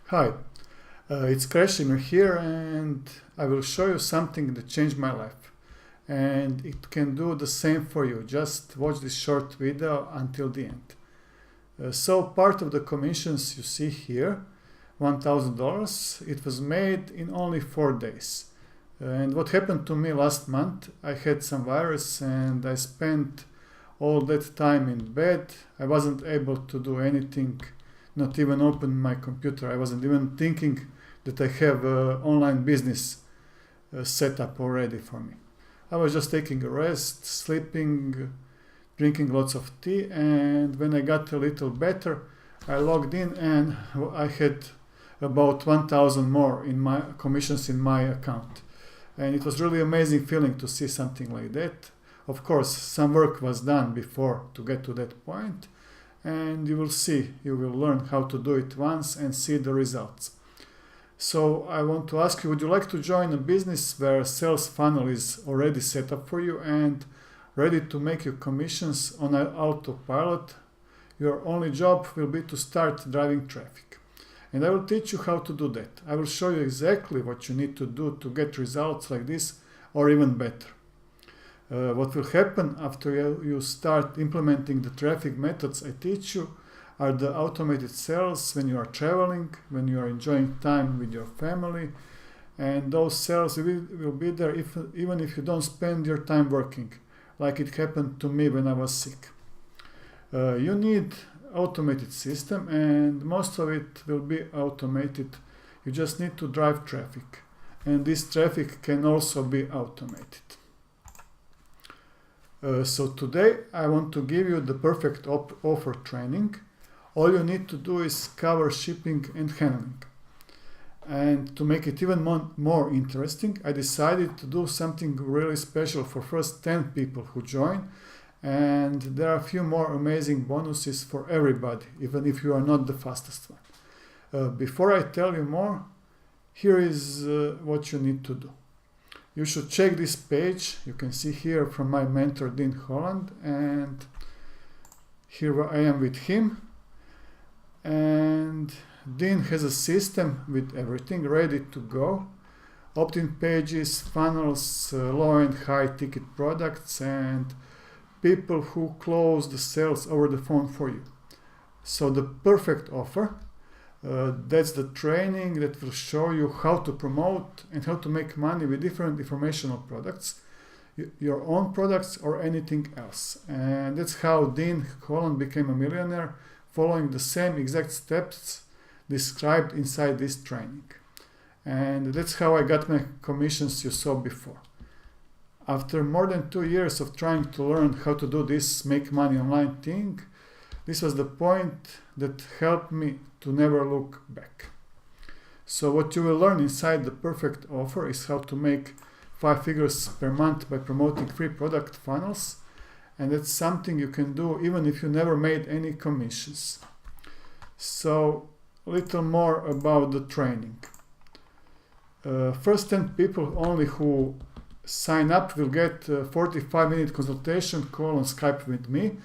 Hi, it's Kresimir here, and I will show you something that changed my life. And it can do the same for you. Just watch this short video until the end. So part of the commissions you see here, $1,000, it was made in only 4 days. And what happened to me last month, I had some virus and I spent all that time in bed. I wasn't able to do anything, not even open my computer. I wasn't even thinking that I have an online business set up already for me. I was just taking a rest, sleeping, drinking lots of tea, and when I got a little better, I logged in and I had about 1,000 more in my commissions in my account. And it was really amazing feeling to see something like that. Of course, some work was done before to get to that point, and you will learn how to do it once and see the results. So I want to ask you, would you like to join a business where sales funnel is already set up for you and ready to make your commissions on an autopilot? Your only job will be to start driving traffic. And I will teach you how to do that. I will show you exactly what you need to do to get results like this or even better. What will happen after you start implementing the traffic methods I teach you are the automated sales when you are traveling, when you are enjoying time with your family, and those sales will be there even if you don't spend your time working, like it happened to me when I was sick. You need automated system, and most of it will be automated. You just need to drive traffic, and this traffic can also be automated. So today I want to give you the perfect offer training. All you need to do is cover shipping and handling. And to make it even more interesting, I decided to do something really special for first 10 people who join. And there are a few more amazing bonuses for everybody, even if you are not the fastest one. Before I tell you more, here is what you need to do. You should check this page. You can see here from my mentor, Dean Holland, and here I am with him. And Dean has a system with everything ready to go. Opt-in pages, funnels, low and high ticket products, and people who close the sales over the phone for you. So the perfect offer, that's the training that will show you how to promote and how to make money with different informational products, your own products or anything else. And that's how Dean Holland became a millionaire, following the same exact steps described inside this training. And that's how I got my commissions you saw before. After more than 2 years of trying to learn how to do this make money online thing, this was the point that helped me to never look back. So what you will learn inside the perfect offer is how to make 5 figures per month by promoting free product funnels. And that's something you can do even if you never made any commissions. So a little more about the training. First 10 people only who sign up will get a 45-minute consultation call on Skype with me,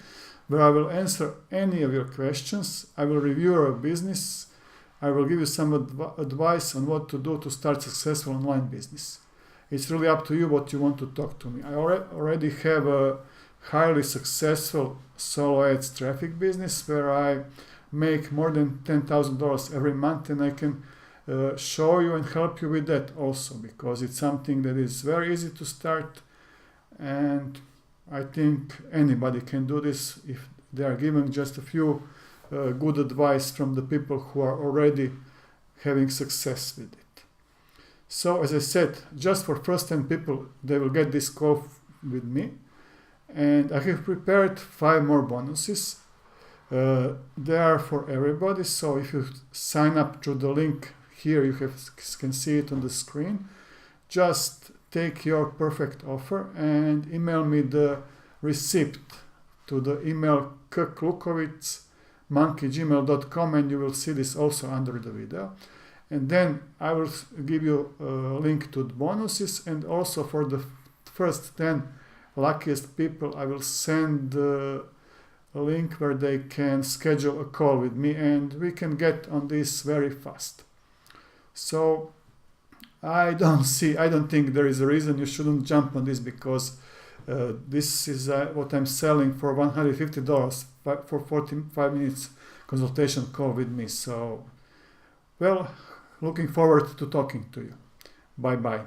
where I will answer any of your questions. I will review your business. I will give you some advice on what to do to start successful online business. It's really up to you what you want to talk to me. I already have a highly successful solo ads traffic business where I make more than $10,000 every month, and I can show you and help you with that also, because it's something that is very easy to start, and I think anybody can do this if they are given just a few good advice from the people who are already having success with it. So as I said, just for first 10 people, they will get this call with me, and I have prepared 5 more bonuses. They are for everybody, so if you sign up through the link here, you can see it on the screen. Just take your perfect offer and email me the receipt to the email kklukovits@gmail.com, and you will see this also under the video. And then I will give you a link to the bonuses, and also for the first 10 luckiest people I will send a link where they can schedule a call with me, and we can get on this very fast. So I don't think there is a reason you shouldn't jump on this, because this is what I'm selling for $150 for 45 minutes consultation call with me. So, well, looking forward to talking to you. Bye bye.